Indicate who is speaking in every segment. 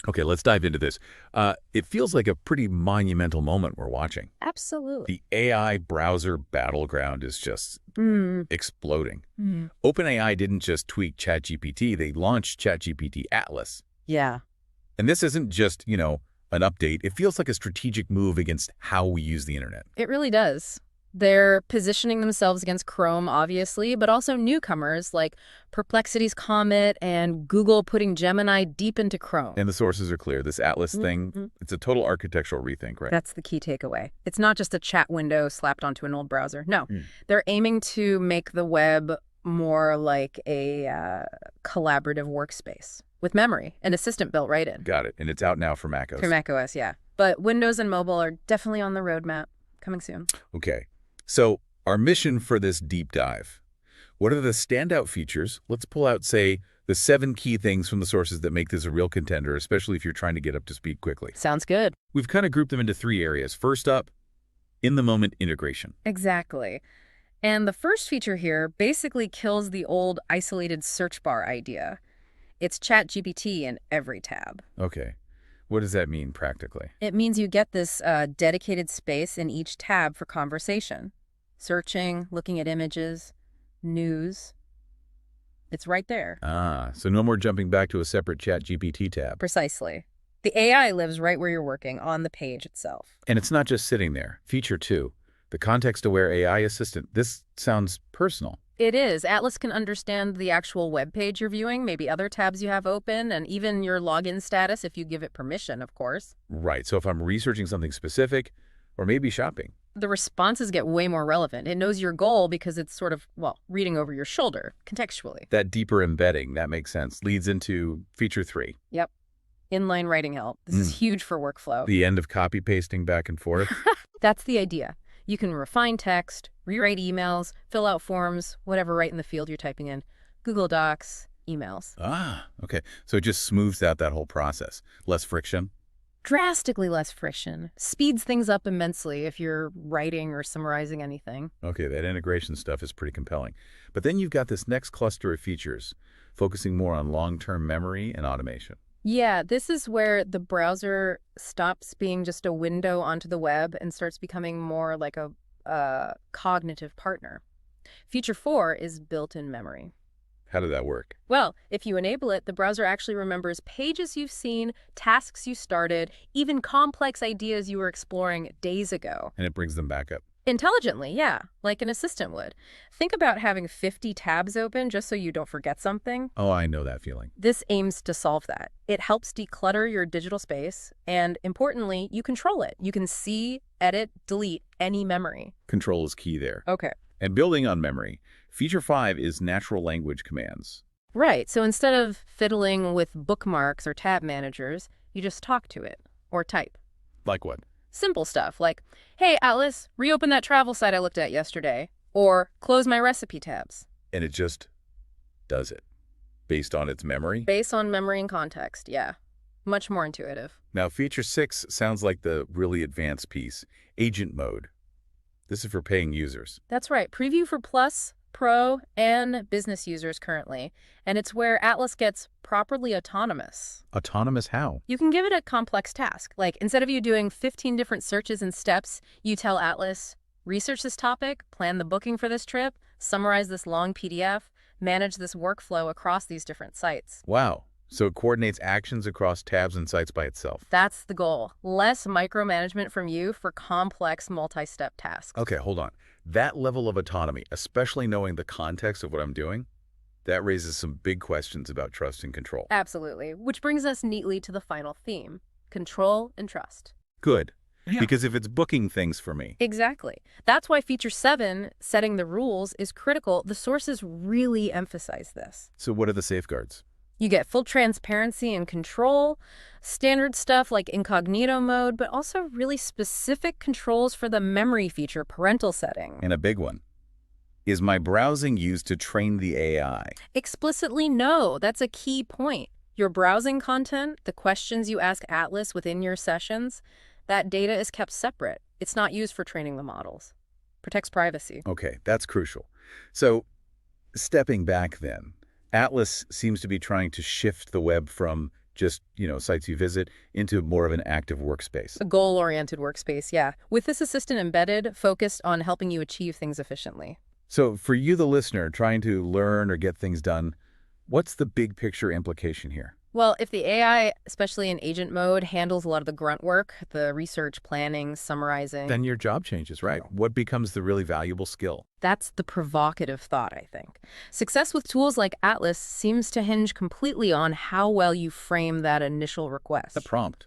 Speaker 1: Okay, let's dive into this. It feels like a pretty monumental moment we're watching.
Speaker 2: Absolutely.
Speaker 1: The AI browser battleground is just
Speaker 2: Mm.
Speaker 1: exploding.
Speaker 2: Mm.
Speaker 1: OpenAI didn't just tweak ChatGPT, they launched ChatGPT Atlas.
Speaker 2: Yeah,
Speaker 1: And this isn't just, an update. It feels like a strategic move against how we use the internet.
Speaker 2: it really does. They're positioning themselves against Chrome, obviously, but also newcomers like Perplexity's Comet and Google putting Gemini deep into Chrome.
Speaker 1: And the sources are clear. This Atlas thing,
Speaker 2: Mhm.
Speaker 1: it's a total architectural rethink, right?
Speaker 2: That's the key takeaway. It's not just a chat window slapped onto an old browser. No,
Speaker 1: Mm.
Speaker 2: they're aiming to make the web more like a collaborative workspace with memory and assistant built right in.
Speaker 1: Got it. And it's out now for macOS.
Speaker 2: For macOS, yeah. But Windows and mobile are definitely on the roadmap. Coming soon.
Speaker 1: Okay. So our mission for this deep dive, what are the standout features? Let's pull out, say, the 7 key things from the sources that make this a real contender, especially if you're trying to get up to speed quickly.
Speaker 2: Sounds good.
Speaker 1: We've kind of grouped them into 3 areas. First up, in-the-moment integration.
Speaker 2: Exactly. And the first feature here basically kills the old isolated search bar idea. It's ChatGPT in every tab.
Speaker 1: Okay. What does that mean practically?
Speaker 2: It means you get this dedicated space in each tab for conversation. Searching, looking at images, news. It's right there.
Speaker 1: Ah, so no more jumping back to a separate ChatGPT tab.
Speaker 2: Precisely. The AI lives right where you're working, on the page itself.
Speaker 1: And it's not just sitting there. Feature 2, the context-aware AI assistant. This sounds personal.
Speaker 2: It is. Atlas can understand the actual web page you're viewing, maybe other tabs you have open, and even your login status if you give it permission, of course.
Speaker 1: Right, so if I'm researching something specific, or maybe shopping.
Speaker 2: The responses get way more relevant. It knows your goal because it's sort of, well, reading over your shoulder, contextually.
Speaker 1: That deeper embedding, that makes sense, leads into feature 3.
Speaker 2: Yep. Inline writing help. This is huge for workflow.
Speaker 1: The end of copy pasting back and forth.
Speaker 2: That's the idea. You can refine text, rewrite emails, fill out forms, whatever right in the field you're typing in. Google Docs, emails.
Speaker 1: Ah, okay. So it just smooths out that whole process. Less friction.
Speaker 2: Drastically less friction. Speeds things up immensely if you're writing or summarizing anything.
Speaker 1: Okay, that integration stuff is pretty compelling. But then you've got this next cluster of features, focusing more on long-term memory and automation.
Speaker 2: Yeah, this is where the browser stops being just a window onto the web and starts becoming more like a cognitive partner. Feature 4 is built-in memory.
Speaker 1: How did that work?
Speaker 2: Well, if you enable it, the browser actually remembers pages you've seen, tasks you started, even complex ideas you were exploring days ago.
Speaker 1: And it brings them back up.
Speaker 2: Intelligently, yeah, like an assistant would. Think about having 50 tabs open just so you don't forget something.
Speaker 1: Oh, I know that feeling.
Speaker 2: This aims to solve that. It helps declutter your digital space, and importantly, you control it. You can see, edit, delete any memory.
Speaker 1: Control is key there.
Speaker 2: Okay.
Speaker 1: And building on memory, feature 5 is natural language commands.
Speaker 2: Right, so instead of fiddling with bookmarks or tab managers, you just talk to it, or type.
Speaker 1: Like what?
Speaker 2: Simple stuff like, hey, Atlas, reopen that travel site I looked at yesterday, or close my recipe tabs.
Speaker 1: And it just does it, based on its memory.
Speaker 2: Based on memory and context, yeah. Much more intuitive.
Speaker 1: Now, feature 6 sounds like the really advanced piece, agent mode. This is for paying users.
Speaker 2: That's right. Preview for Plus, Pro, and business users currently. And it's where Atlas gets properly autonomous.
Speaker 1: Autonomous how?
Speaker 2: You can give it a complex task. Like, instead of you doing 15 different searches and steps, you tell Atlas, research this topic, plan the booking for this trip, summarize this long PDF, manage this workflow across these different sites.
Speaker 1: Wow. So it coordinates actions across tabs and sites by itself.
Speaker 2: That's the goal. Less micromanagement from you for complex multi-step tasks.
Speaker 1: Okay, hold on. That level of autonomy, especially knowing the context of what I'm doing, that raises some big questions about trust and control.
Speaker 2: Absolutely. Which brings us neatly to the final theme, control and trust.
Speaker 1: Good.
Speaker 2: Yeah.
Speaker 1: Because if it's booking things for me.
Speaker 2: Exactly. That's why feature 7, setting the rules, is critical. The sources really emphasize this.
Speaker 1: So what are the safeguards?
Speaker 2: You get full transparency and control, standard stuff like incognito mode, but also really specific controls for the memory feature, parental setting.
Speaker 1: And a big one. Is my browsing used to train the AI?
Speaker 2: Explicitly no. That's a key point. Your browsing content, the questions you ask Atlas within your sessions, that data is kept separate. It's not used for training the models. Protects privacy.
Speaker 1: Okay, that's crucial. So, stepping back then, Atlas seems to be trying to shift the web from just, sites you visit, into more of an active workspace.
Speaker 2: A goal-oriented workspace, yeah. With this assistant embedded, focused on helping you achieve things efficiently.
Speaker 1: So for you, the listener, trying to learn or get things done, what's the big picture implication here?
Speaker 2: Well, if the AI, especially in agent mode, handles a lot of the grunt work, the research, planning, summarizing,
Speaker 1: Then your job changes, right? What becomes the really valuable skill?
Speaker 2: that's the provocative thought, I think. Success with tools like Atlas seems to hinge completely on how well you frame that initial request.
Speaker 1: The prompt.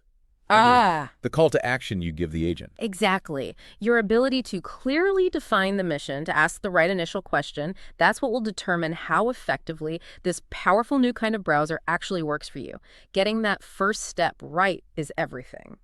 Speaker 2: Ah,
Speaker 1: The call to action you give the agent.
Speaker 2: exactly. Your ability to clearly define the mission, to ask the right initial question, that's what will determine how effectively this powerful new kind of browser actually works for you. Getting that first step right is everything.